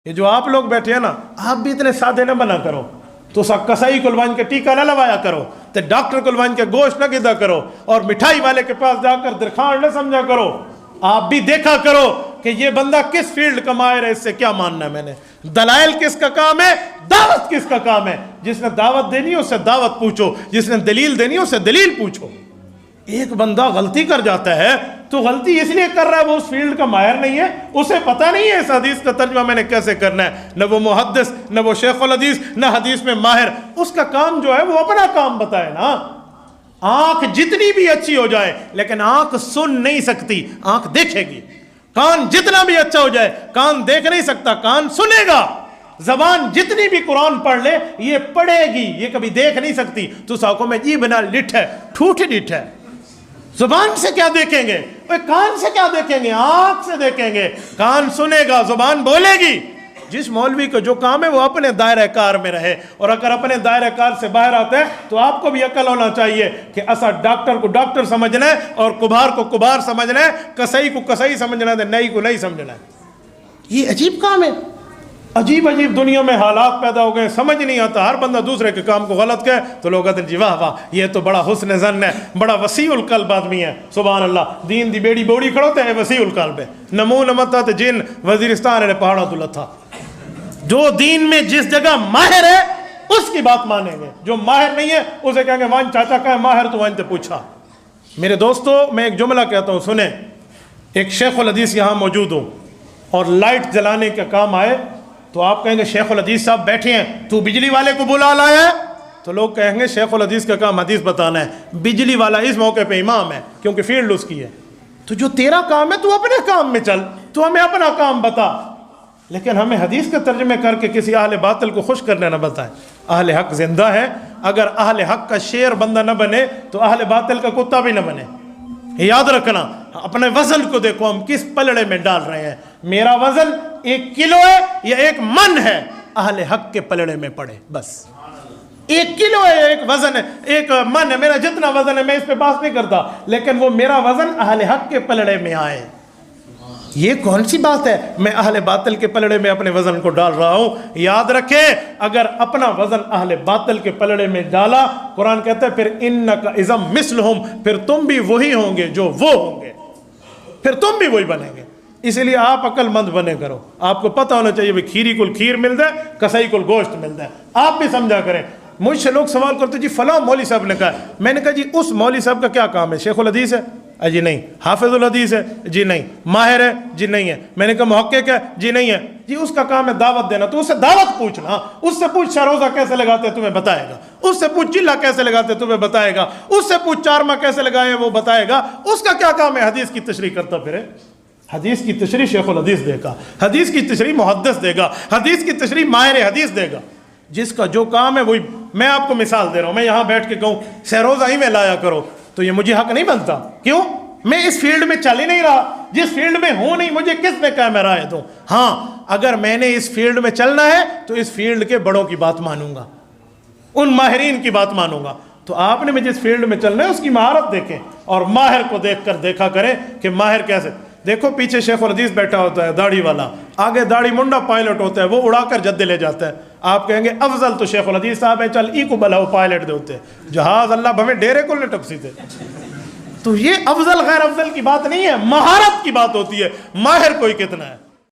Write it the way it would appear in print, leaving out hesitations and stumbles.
یہ جو آپ لوگ بیٹھے ہیں نا، آپ بھی اتنے سادے نہ بنا کرو. تو سا کسائی کلوان کے ٹیکہ نہ لوایا کرو، تو ڈاکٹر کلوان کے گوشت نہ گدا کرو، اور مٹھائی والے کے پاس جا کر درخواست نہ سمجھا کرو. آپ بھی دیکھا کرو کہ یہ بندہ کس فیلڈ کا ماہر ہے، اس سے کیا ماننا ہے میں نے. دلائل کس کا کام ہے، دعوت کس کا کام ہے. جس نے دعوت دینی ہے اس سے دعوت پوچھو، جس نے دلیل دینی ہے اس سے دلیل پوچھو. ایک بندہ غلطی کر جاتا ہے تو غلطی اس لیے کر رہا ہے وہ اس فیلڈ کا ماہر نہیں ہے، اسے پتہ نہیں ہے اس حدیث کا ترجمہ میں نے کیسے کرنا ہے. نہ وہ محدث، نہ وہ شیخ الحدیث، نہ حدیث میں ماہر. اس کا کام جو ہے وہ اپنا کام بتائے نا. آنکھ جتنی بھی اچھی ہو جائے لیکن آنکھ سن نہیں سکتی، آنکھ دیکھے گی. کان جتنا بھی اچھا ہو جائے کان دیکھ نہیں سکتا، کان سنے گا. زبان جتنی بھی قرآن پڑھ لے یہ پڑھے گی، یہ کبھی دیکھ نہیں سکتی. تو ساکوں میں جی بنا لٹھ ہے، ٹھوٹ ڈٹھ ہے. زبان سے کیا دیکھیں گے، کان سے کیا دیکھیں گے، آنکھ سے دیکھیں گے. کان سنے گا، زبان بولے گی. جس مولوی کو جو کام ہے وہ اپنے دائرہ کار میں رہے، اور اگر اپنے دائرہ کار سے باہر آتا ہے تو آپ کو بھی عقل ہونا چاہیے کہ ایسا ڈاکٹر کو ڈاکٹر سمجھنا ہے، اور کبھار کو کبھار سمجھنا ہے، کسائی کو کسائی سمجھنا ہے، نئی کو نہیں سمجھنا ہے. یہ عجیب کام ہے. عجیب عجیب دنیا میں حالات پیدا ہو گئے، سمجھ نہیں آتا. ہر بندہ دوسرے کے کام کو غلط کہے تو لوگ کہتے ہیں جی واہ واہ یہ تو بڑا حسن ظن ہے، بڑا وسیع القلب آدمی ہے. سبحان اللہ. دین دی بیڑی بوڑی کھڑوتے ہیں وسیع القلب ہے. نمو نمتا تے جن وزیرستان نے پہاڑا تو لتھا. جو دین میں جس جگہ ماہر ہے اس کی بات مانیں گے، جو ماہر نہیں ہے اسے کہیں گے وان چاچا کا ہے ماہر تو وان تے پوچھا. میرے دوستو میں ایک جملہ کہتا ہوں سنیں. ایک شیخ الحدیث یہاں موجود ہوں اور لائٹ جلانے کا کام آئے تو آپ کہیں گے شیخ الحدیث صاحب بیٹھے ہیں، تو بجلی والے کو بلا لایا ہے. تو لوگ کہیں گے شیخ الحدیث کا کام حدیث بتانا ہے، بجلی والا اس موقع پہ امام ہے کیونکہ فیلڈ اس کی ہے. تو جو تیرا کام ہے تو اپنے کام میں چل، تو ہمیں اپنا کام بتا. لیکن ہمیں حدیث کے ترجمے کر کے کسی اہل باطل کو خوش کرنے نہ بتائیں. اہل حق زندہ ہے، اگر اہل حق کا شیر بندہ نہ بنے تو اہل باطل کا کتا بھی نہ بنے. یاد رکھنا، اپنے وزن کو دیکھو ہم کس پلڑے میں ڈال رہے ہیں. میرا وزن 1 کلو ہے یا 1 من ہے، اہل حق کے پلڑے میں پڑے. بس 1 کلو ہے، 1 وزن ہے، 1 من ہے. میرا جتنا وزن ہے میں اس پہ بات نہیں کرتا، لیکن وہ میرا وزن اہل حق کے پلڑے میں آئے. یہ کون سی بات ہے میں اہل باطل کے پلڑے میں اپنے وزن کو ڈال رہا ہوں. یاد رکھے اگر اپنا وزن اہل باطل کے پلڑے میں ڈالا، قرآن کہتا ہے پھر انک اذا مثلہم، پھر تم بھی وہی ہوں گے جو وہ ہوں گے، پھر تم بھی وہی بنیں گے. اس لیے آپ عقل مند بنے کرو. آپ کو پتہ ہونا چاہیے کھیری کو کھیر ملتا ہے، کسائی کو گوشت ملتا ہے. آپ بھی سمجھا کریں. مجھ سے لوگ سوال کرتے جی فلاں مولوی صاحب نے کہا. میں نے کہا جی اس مولوی صاحب کا کیا کام ہے؟ شیخ الحدیث ہے؟ جی نہیں. حافظ الحدیث ہے؟ جی نہیں. ماہر ہے؟ جی نہیں ہے. میں نے کہا محقق ہے؟ جی نہیں ہے. جی اس کا کام ہے دعوت دینا. تو اس سے دعوت پوچھنا. اس سے پوچھ شاروزہ کیسے لگاتے ہیں تمہیں بتائے گا. اس سے پوچھ چلا کیسے لگاتے ہیں تمہیں بتائے گا. اس سے پوچھ چارما کیسے لگائے وہ بتائے گا. اس کا کیا کام ہے؟ حدیث کی تشریح کرتا پھرے. حدیث کی تشریح شیخ الحدیث دے گا، حدیث کی تشریح محدث دے گا، حدیث کی تشریح ماہر حدیث دے گا. جس کا جو کام ہے وہی. میں آپ کو مثال دے رہا ہوں. میں یہاں بیٹھ کے کہوں سہروزہ ہی میں لایا کرو تو یہ مجھے حق نہیں بنتا. کیوں؟ میں اس فیلڈ میں چل ہی نہیں رہا. جس فیلڈ میں ہوں نہیں مجھے کس نے کہا میں رائے دوں. ہاں اگر میں نے اس فیلڈ میں چلنا ہے تو اس فیلڈ کے بڑوں کی بات مانوں گا، ان ماہرین کی بات مانوں گا. تو آپ نے جس فیلڈ میں چلنا ہے اس کی مہارت دیکھیں اور ماہر کو دیکھ کر دیکھا کریں کہ ماہر کیسے. دیکھو پیچھے شیخ الحدیث بیٹھا ہوتا ہے داڑھی والا، آگے داڑھی منڈا پائلٹ ہوتا ہے، وہ اڑا کر جدے لے جاتا ہے. آپ کہیں گے افضل تو شیخ الحدیث صاحب ہے، چل ای کو بلا وہ پائلٹ دے ہوتے جہاز اللہ بھویں ڈیرے کو ٹپسی تھے. تو یہ افضل غیر افضل کی بات نہیں ہے، مہارت کی بات ہوتی ہے. ماہر کوئی کتنا ہے.